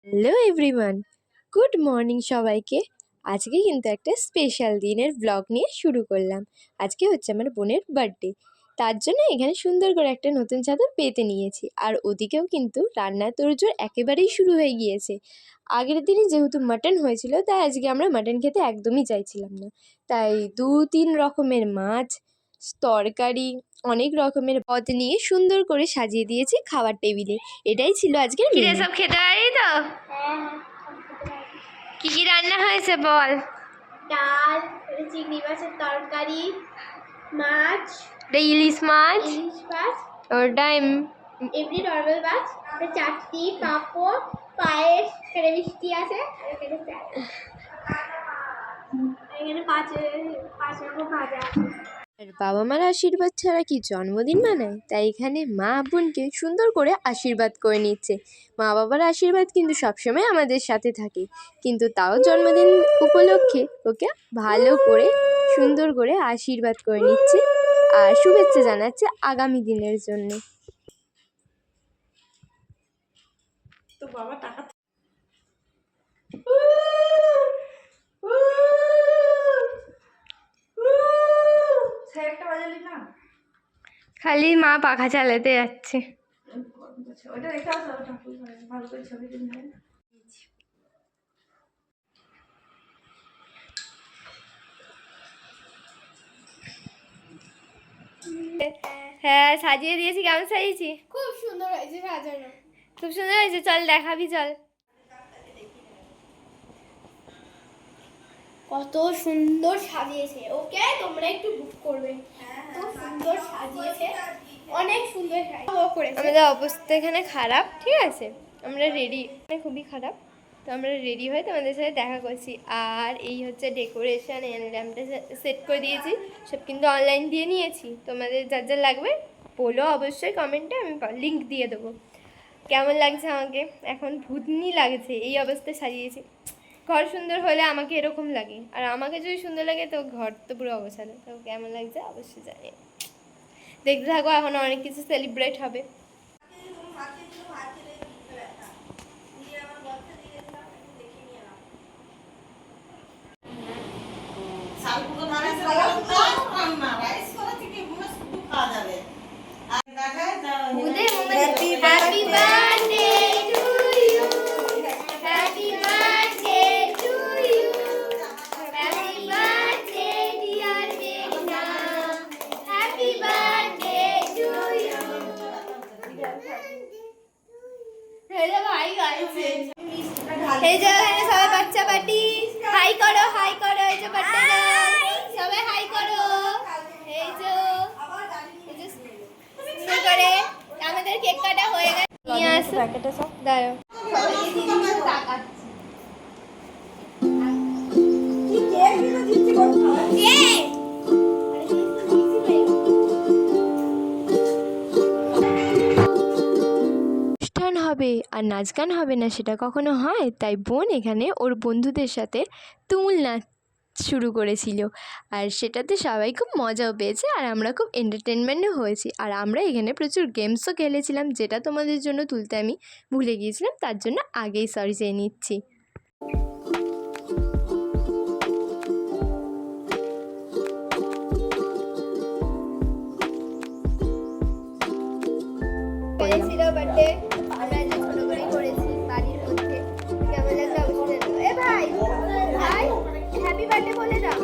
Hello everyone, good morning সবাইকে। আজকে কিন্তু একটা স্পেশাল দিনের ব্লগ নিয়ে শুরু করলাম। আজকে হচ্ছে আমার বোনের বার্থডে, তার জন্য এখানে সুন্দর করে একটা নতুন চাদর পেতে নিয়েছি। আর ওদিকেও কিন্তু রান্নার তোড়জোড় একেবারেই শুরু হয়ে গিয়েছে। আগের দিনে যেহেতু মাটন হয়েছিল, তাই আজকে আমরা মাটন খেতে একদমই চাইছিলাম না, তাই 2-3 রকমের মাছ, তরকারি, অনেক রকমের পদ নিয়ে সুন্দর করে সাজিয়ে দিয়েছি খাবার টেবিলে। এটাই ছিল আজকের মেনু। সব খেতে পারি তো? কি কি রান্না হয়েছে বল? ডাল, চিংড়ি মাছের তরকারি, মাছ, ইলিশ মাছ, ওটা এমনি নর্মাল মাছ, চাটনি, পাঁপড়, পায়েস, এখানে মিষ্টি আছে, এখানে পাঁচ রকম ভাজা আছে। আর বাবা মার আশীর্বাদ ছাড়া কি জন্মদিন মানায়? তাই এখানে মা বোনকে সুন্দর করে আশীর্বাদ করে নিচ্ছে। মা বাবার আশীর্বাদ কিন্তু সবসময় আমাদের সাথে থাকে, কিন্তু তাও জন্মদিন উপলক্ষে ওকে ভালো করে সুন্দর করে আশীর্বাদ করে নিচ্ছে আর শুভেচ্ছা জানাচ্ছে আগামী দিনের জন্য। তো বাবা টাকা খালি মা পাখা চালাতে যাচ্ছে। ওটা রেখে আসো, ভালো করে ছবি তুলবে। হ্যাঁ, সাজিয়ে দিয়েছি। কেমন সাজিয়েছি? খুব সুন্দর হয়েছে সাজানো। খুব সুন্দর হয়েছে, চল দেখাবি, চল। কত সুন্দর সাজিয়েছে। ওকে, তোমরা একটু বুক করবে। খুব সুন্দর সাজিয়েছে, অনেক সুন্দর করেছে। আমাদের অবস্থা এখানে খারাপ, ঠিক আছে, আমরা রেডি, খুবই খারাপ। তো আমরা রেডি হয়ে তোমাদের সাথে দেখা করছি। আর এই হচ্ছে ডেকোরেশন, ল্যাম্পটা সেট করে দিয়েছি, সব কিন্তু অনলাইন দিয়ে নিয়েছি। তোমাদের যার যার লাগবে বলো অবশ্যই কমেন্টে, আমি লিঙ্ক দিয়ে দেবো। কেমন লাগছে আমাকে? এখন ভূতনি লাগছে, এই অবস্থায় সাজিয়েছি। ঘর সুন্দর হলে আমাকে এরকম লাগে, আর আমাকে যদি সুন্দর লাগে তো ঘর তো পুরো অবসাদে। তো কেমন লাগছে অবশ্যই জানি। দেখতে থাকো, এখন অনেক কিছু সেলিব্রেট হবে। Happy birthday to you, happy birthday to you, happy birthday dear মেঘনা, happy birthday to you. Hello ভাই গাইছে। এই যে এখানে সবাই বাচ্চা পার্টি, হাই করো, হাই করো। এই যে বার্থডে সবাই হাই করো। এই যে সুন্দর করে আমাদের কেক কাটা হয়ে গেছে। নিয়ে আসো প্যাকেটে সব দাও। অনুষ্ঠান হবে আর নাচ গান হবে না, সেটা কখনো হয়? তাই বোন এখানে ওর বন্ধুদের সাথে তুমুল নাচ শুরু করেছিল, আর সেটাতে সবাই খুব মজাও পেয়েছে, আর আমরা খুব এন্টারটেনমেন্টও হয়েছি। আর আমরা এখানে প্রচুর গেমসও খেলেছিলাম, যেটা তোমাদের জন্য তুলতে আমি ভুলে গিয়েছিলাম, তার জন্য আগেই সরি চেয়ে নিচ্ছি। করেছিল বার্থডে, আমরা যে ছোট করে করেছি বাড়ির মধ্যে। কেমন লাগলো অবশ্যই জানাবো। এ ভাই, ভাই হ্যাপি বার্থডে বলে দাও।